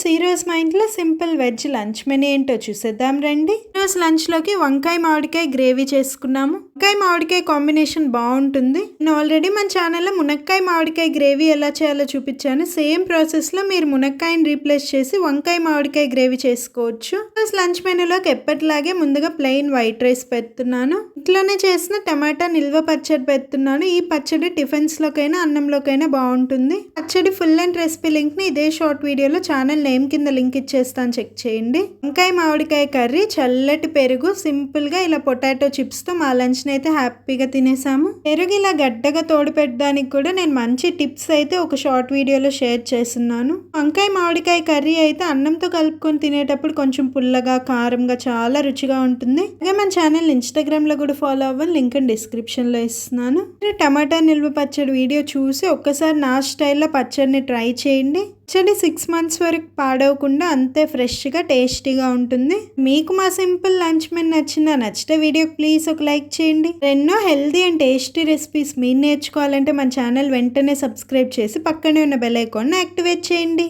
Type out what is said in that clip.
Friends, ఈరోజు మా ఇంట్లో సింపుల్ వెజ్ లంచ్ మెనూ ఏంటో చూసేద్దాం రండి. ఈరోజు లంచ్లోకి వంకాయ మామిడికాయ గ్రేవీ చేసుకున్నాము. వంకాయ మామిడికాయ కాంబినేషన్ బాగుంటుంది. నేను ఆల్రెడీ మన ఛానల్లో మునక్కాయ మామిడికాయ గ్రేవీ ఎలా చేయాలో చూపించాను. సేమ్ ప్రాసెస్లో మీరు మునక్కాయని రీప్లేస్ చేసి వంకాయ మామిడికాయ గ్రేవీ చేసుకోవచ్చు. ఈరోజు లంచ్ మెనూలోకి ఎప్పటిలాగే ముందుగా ప్లెయిన్ వైట్ రైస్ పెడుతున్నాను. ఇంట్లోనే చేసిన టమాటా నిల్వ పచ్చడి పెడుతున్నాను. ఈ పచ్చడి టిఫిన్స్లోకైనా అన్నంలోకైనా బాగుంటుంది. పచ్చడి ఫుల్ అండ్ రెసిపీ లింక్ని ఇదే షార్ట్ వీడియోలో ఛానల్ నేమ్ కింద లింక్ ఇచ్చేస్తాను, చెక్ చేయండి. వంకాయ మామిడికాయ కర్రీ, చల్లటి పెరుగు, సింపుల్గా ఇలా పొటాటో చిప్స్తో మా లంచ్ని అయితే హ్యాపీగా తినేసాము. పెరుగు ఇలా గడ్డగా తోడు పెట్టడానికి కూడా నేను మంచి టిప్స్ అయితే ఒక షార్ట్ వీడియోలో షేర్ చేస్తున్నాను. వంకాయ మామిడికాయ కర్రీ అయితే అన్నంతో కలుపుకొని తినేటప్పుడు కొంచెం పుల్లగా, కారంగా చాలా రుచిగా ఉంటుంది. అలాగే మన ఛానల్ ఇన్స్టాగ్రామ్లో కూడా ఫాలో అవ్వాలి, లింక్ డిస్క్రిప్షన్లో ఇస్తున్నాను. టమాటా నిల్వ పచ్చడి వీడియో చూసి ఒక్కసారి నా స్టైల్లో పచ్చడిని ట్రై చేయండి. పచ్చడి 6 months వరకు పాడవకుండా అంతే ఫ్రెష్గా టేస్టీగా ఉంటుంది. మీకు మా సింపుల్ లంచ్ మెనూ నచ్చితే వీడియో ప్లీజ్ ఒక లైక్ చేయండి. ఎన్నో హెల్దీ అండ్ టేస్టీ రెసిపీస్ మీరు నేర్చుకోవాలంటే మన ఛానల్ వెంటనే సబ్స్క్రైబ్ చేసి పక్కనే ఉన్న బెల్ ఐకాన్ని యాక్టివేట్ చేయండి.